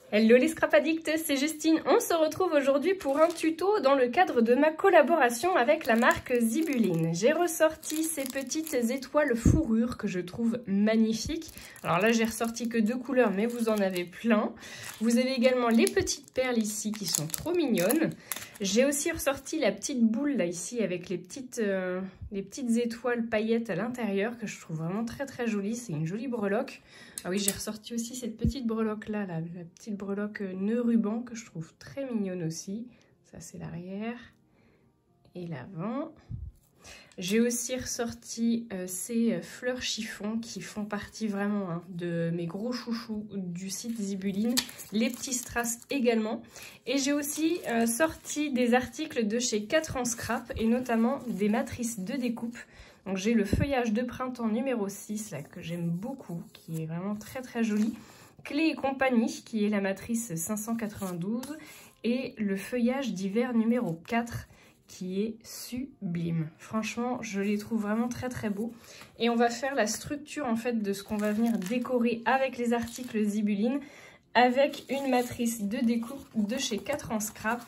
Hello les scrap addicts, c'est Justine. On se retrouve aujourd'hui pour un tuto dans le cadre de ma collaboration avec la marque Zibuline. J'ai ressorti ces petites étoiles fourrure que je trouve magnifiques. Alors là, j'ai ressorti que 2 couleurs, mais vous en avez plein. Vous avez également les petites perles ici qui sont trop mignonnes. J'ai aussi ressorti la petite boule là ici avec les petites étoiles paillettes à l'intérieur que je trouve vraiment très jolie. C'est une jolie breloque. Ah oui, j'ai ressorti aussi cette petite breloque là, la petite breloque nœud ruban que je trouve très mignonne aussi. Ça c'est l'arrière et l'avant. J'ai aussi ressorti ces fleurs chiffon qui font partie vraiment de mes gros chouchous du site Zibuline. Les petits strass également. Et j'ai aussi sorti des articles de chez 4 en scrap et notamment des matrices de découpe. Donc j'ai le feuillage de printemps numéro 6 là, que j'aime beaucoup, qui est vraiment très joli. Clé et compagnie qui est la matrice 592 et le feuillage d'hiver numéro 4 qui est sublime. Franchement, je les trouve vraiment très beaux. Et on va faire la structure en fait de ce qu'on va venir décorer avec les articles Zibuline avec une matrice de découpe de chez 4 en scrap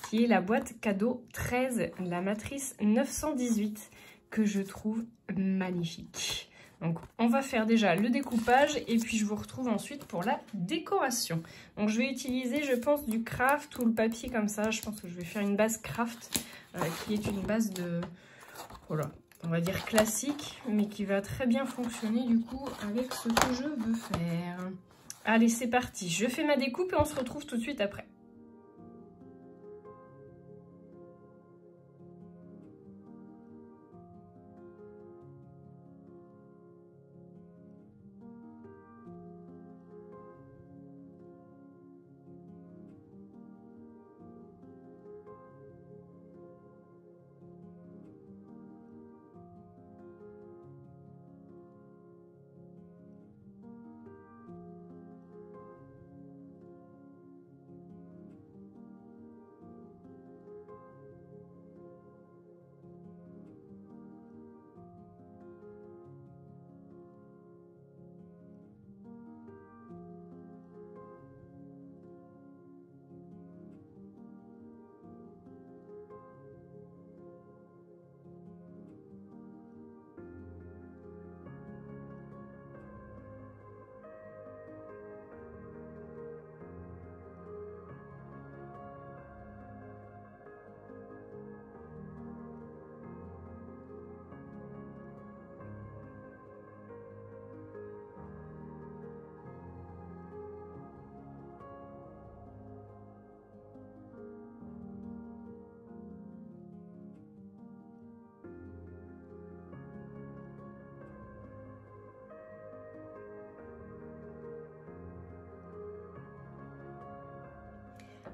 qui est la boîte cadeau 13, la matrice 918 que je trouve magnifique. Donc on va faire déjà le découpage et puis je vous retrouve ensuite pour la décoration. Donc je vais utiliser, je pense, du craft ou le papier comme ça. Je pense que je vais faire une base craft qui est une base de, voilà, on va dire classique, mais qui va très bien fonctionner du coup avec ce que je veux faire. Allez, c'est parti. Je fais ma découpe et on se retrouve tout de suite après.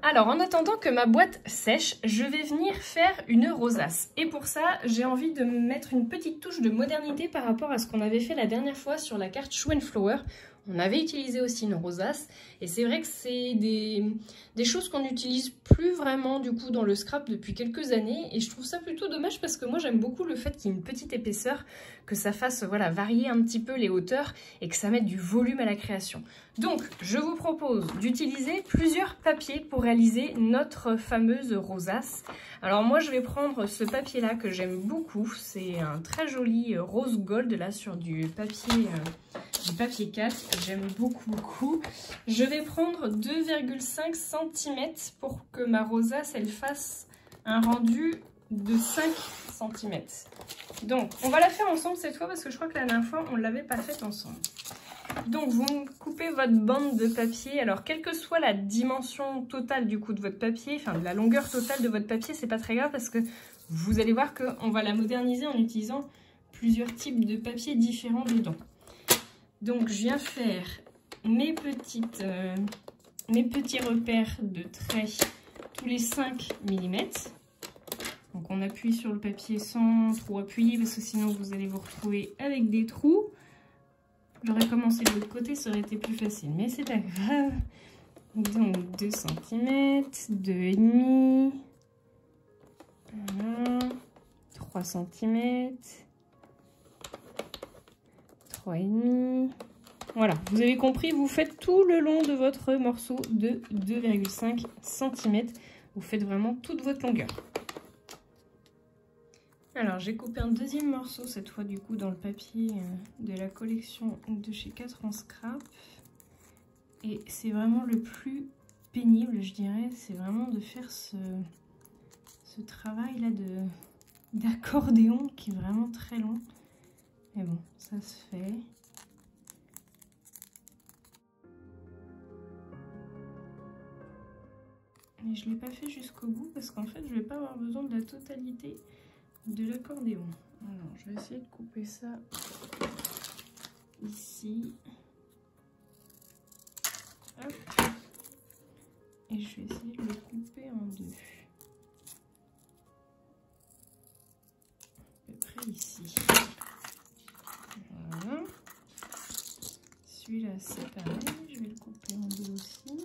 Alors, en attendant que ma boîte sèche, je vais venir faire une rosace. Et pour ça, j'ai envie de mettre une petite touche de modernité par rapport à ce qu'on avait fait la dernière fois sur la carte Show and Flower. On avait utilisé aussi une rosace. Et c'est vrai que c'est des choses qu'on n'utilise plus vraiment du coup dans le scrap depuis quelques années. Et je trouve ça plutôt dommage parce que moi j'aime beaucoup le fait qu'il y ait une petite épaisseur, que ça fasse voilà, varier un petit peu les hauteurs et que ça mette du volume à la création. Donc, je vous propose d'utiliser plusieurs papiers pour réaliser notre fameuse rosace. Alors moi, je vais prendre ce papier-là que j'aime beaucoup. C'est un très joli rose gold là sur du papier 4. J'aime beaucoup. Je vais prendre 2,5 cm pour que ma rosace, elle fasse un rendu de 5 cm. Donc, on va la faire ensemble cette fois parce que je crois que la dernière fois, on ne l'avait pas faite ensemble. Donc, vous coupez votre bande de papier. Alors, quelle que soit la dimension totale du coup de votre papier, enfin de la longueur totale de votre papier, c'est pas très grave parce que vous allez voir qu'on va la moderniser en utilisant plusieurs types de papier différents dedans. Donc, je viens faire mes petits repères de traits tous les 5 mm. Donc, on appuie sur le papier sans trop appuyer parce que sinon vous allez vous retrouver avec des trous. J'aurais commencé de l'autre côté, ça aurait été plus facile, mais c'est pas grave. Donc 2 cm, 2,5, voilà, 3 cm, 3,5, Voilà, vous avez compris, vous faites tout le long de votre morceau de 2,5 cm. Vous faites vraiment toute votre longueur. Alors, j'ai coupé un deuxième morceau, cette fois du coup dans le papier de la collection de chez 4 en scrap. Et c'est vraiment le plus pénible, je dirais, c'est vraiment de faire ce travail là d'accordéon qui est vraiment très long. Mais bon, ça se fait. Mais je ne l'ai pas fait jusqu'au bout parce qu'en fait, je ne vais pas avoir besoin de la totalité de l'accordéon. Alors, je vais essayer de couper ça ici. Hop. Et je vais essayer de le couper en deux. À peu près ici. Voilà. Celui-là, c'est pareil. Je vais le couper en deux aussi.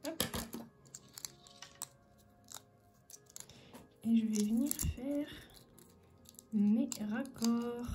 Hop. Et je vais venir faire mes raccords.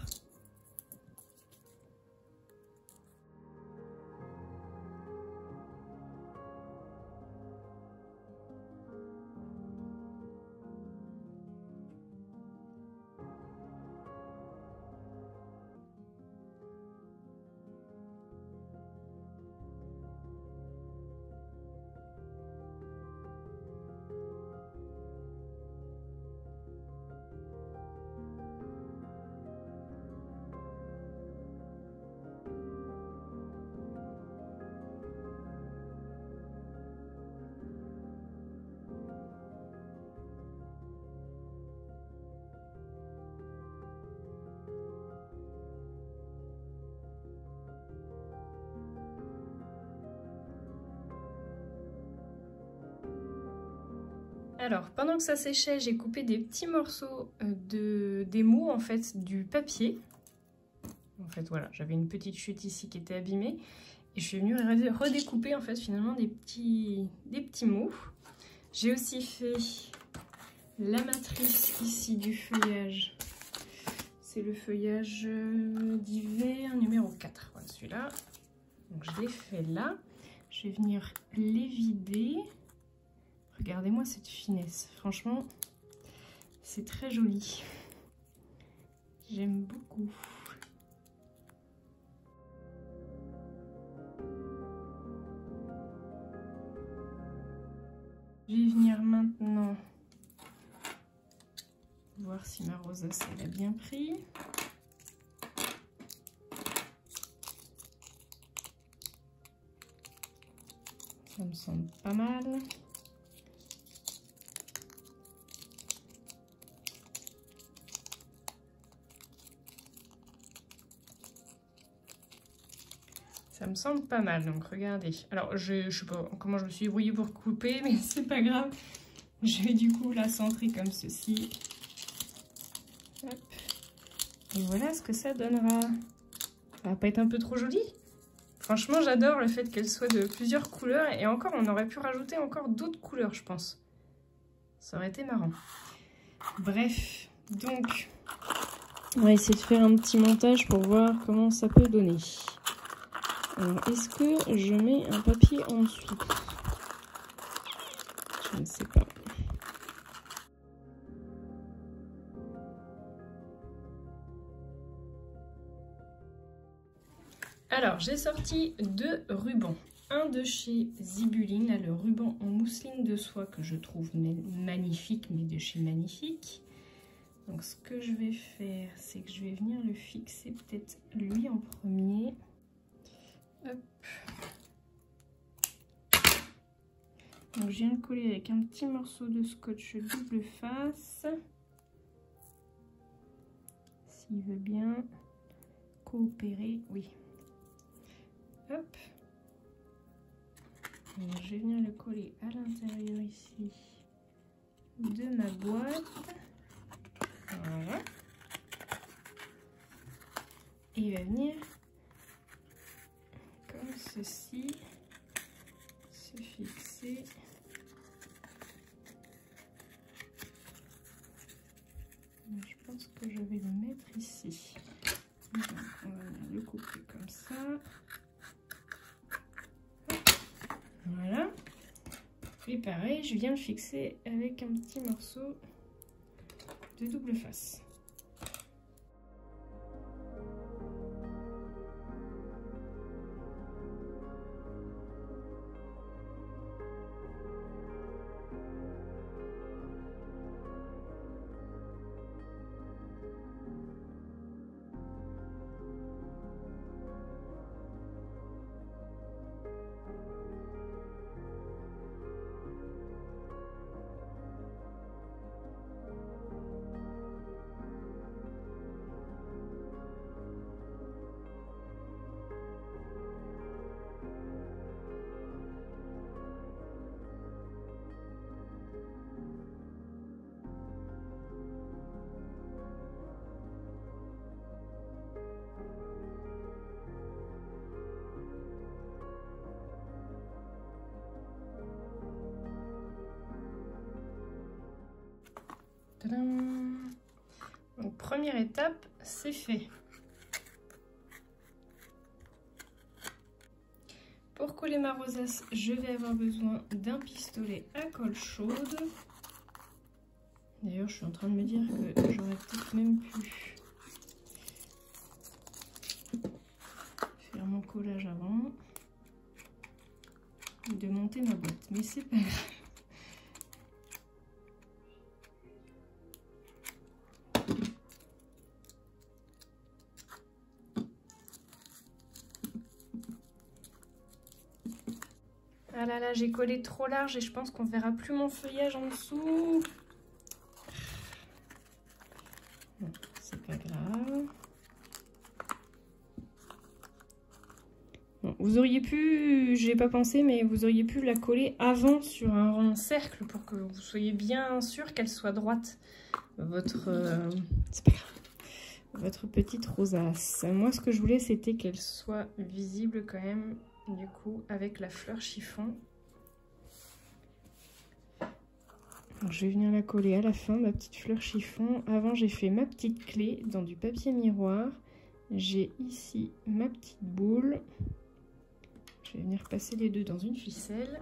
Alors, pendant que ça séchait, j'ai coupé des petits morceaux des mots, en fait, du papier. En fait, voilà, j'avais une petite chute ici qui était abîmée. Et je suis venue redécouper, en fait, finalement, des petits mots. J'ai aussi fait la matrice ici du feuillage. C'est le feuillage d'hiver numéro 4. Voilà, celui-là. Donc, je l'ai fait là. Je vais venir les vider. Regardez-moi cette finesse, franchement, c'est très joli. J'aime beaucoup. Je vais venir maintenant voir si ma rosace elle a bien pris. Ça me semble pas mal. Ça me semble pas mal, donc regardez. Alors, je sais pas comment je me suis débrouillée pour couper, mais c'est pas grave. Je vais du coup la centrer comme ceci. Hop. Et voilà ce que ça donnera. Ça va pas être un peu trop joli? Franchement, j'adore le fait qu'elle soit de plusieurs couleurs. Et encore, on aurait pu rajouter encore d'autres couleurs, je pense. Ça aurait été marrant. Bref, donc, on va essayer de faire un petit montage pour voir comment ça peut donner. Alors, est-ce que je mets un papier en dessous? Je ne sais pas. Alors, j'ai sorti 2 rubans. Un de chez Zibuline, là, le ruban en mousseline de soie que je trouve magnifique, mais de chez Magnifique. Donc, ce que je vais faire, c'est que je vais venir le fixer peut-être lui en premier. Hop. Donc je viens de coller avec un petit morceau de scotch double face. S'il veut bien coopérer, oui. Hop. Alors, je vais venir le coller à l'intérieur ici de ma boîte. Voilà. Et il va venir comme ceci, se fixer. Je pense que je vais le mettre ici. on va venir le couper comme ça. Voilà. Et pareil, je viens le fixer avec un petit morceau de double face. Tadam! Donc première étape, c'est fait. Pour coller ma rosace, je vais avoir besoin d'un pistolet à colle chaude. D'ailleurs, je suis en train de me dire que j'aurais peut-être même pu faire mon collage avant de monter ma boîte, mais c'est pas grave. Ah là là, j'ai collé trop large et je pense qu'on verra plus mon feuillage en dessous. Bon, c'est pas grave. Bon, vous auriez pu, j'ai pas pensé, mais vous auriez pu la coller avant sur un rond cercle pour que vous soyez bien sûr qu'elle soit droite. C'est pas grave. Votre petite rosace. Moi, ce que je voulais, c'était qu'elle soit visible quand même. Du coup, avec la fleur chiffon. Donc, je vais venir la coller à la fin, ma petite fleur chiffon. Avant, j'ai fait ma petite clé dans du papier miroir. J'ai ici ma petite boule. Je vais venir passer les deux dans une ficelle.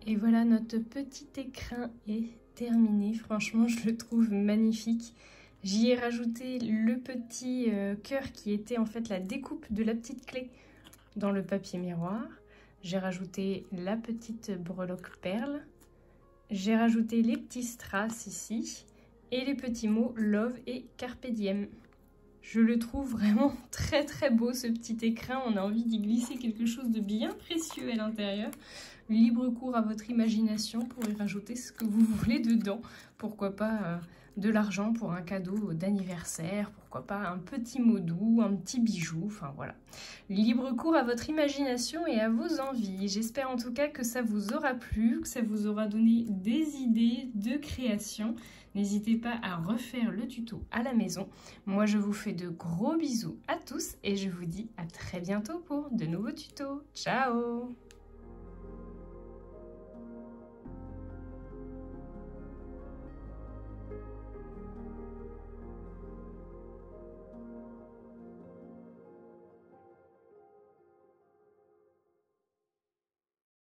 Et voilà, notre petit écrin est terminé. Franchement, je le trouve magnifique. J'y ai rajouté le petit cœur qui était en fait la découpe de la petite clé dans le papier miroir. J'ai rajouté la petite breloque perle. J'ai rajouté les petits strass ici et les petits mots Love et Carpe Diem. Je le trouve vraiment très très beau ce petit écrin. On a envie d'y glisser quelque chose de bien précieux à l'intérieur. Libre cours à votre imagination pour y rajouter ce que vous voulez dedans. Pourquoi pas de l'argent pour un cadeau d'anniversaire, pourquoi pas un petit mot doux, un petit bijou, enfin voilà. Libre cours à votre imagination et à vos envies. J'espère en tout cas que ça vous aura plu, que ça vous aura donné des idées de création. N'hésitez pas à refaire le tuto à la maison. Moi, je vous fais de gros bisous à tous et je vous dis à très bientôt pour de nouveaux tutos. Ciao!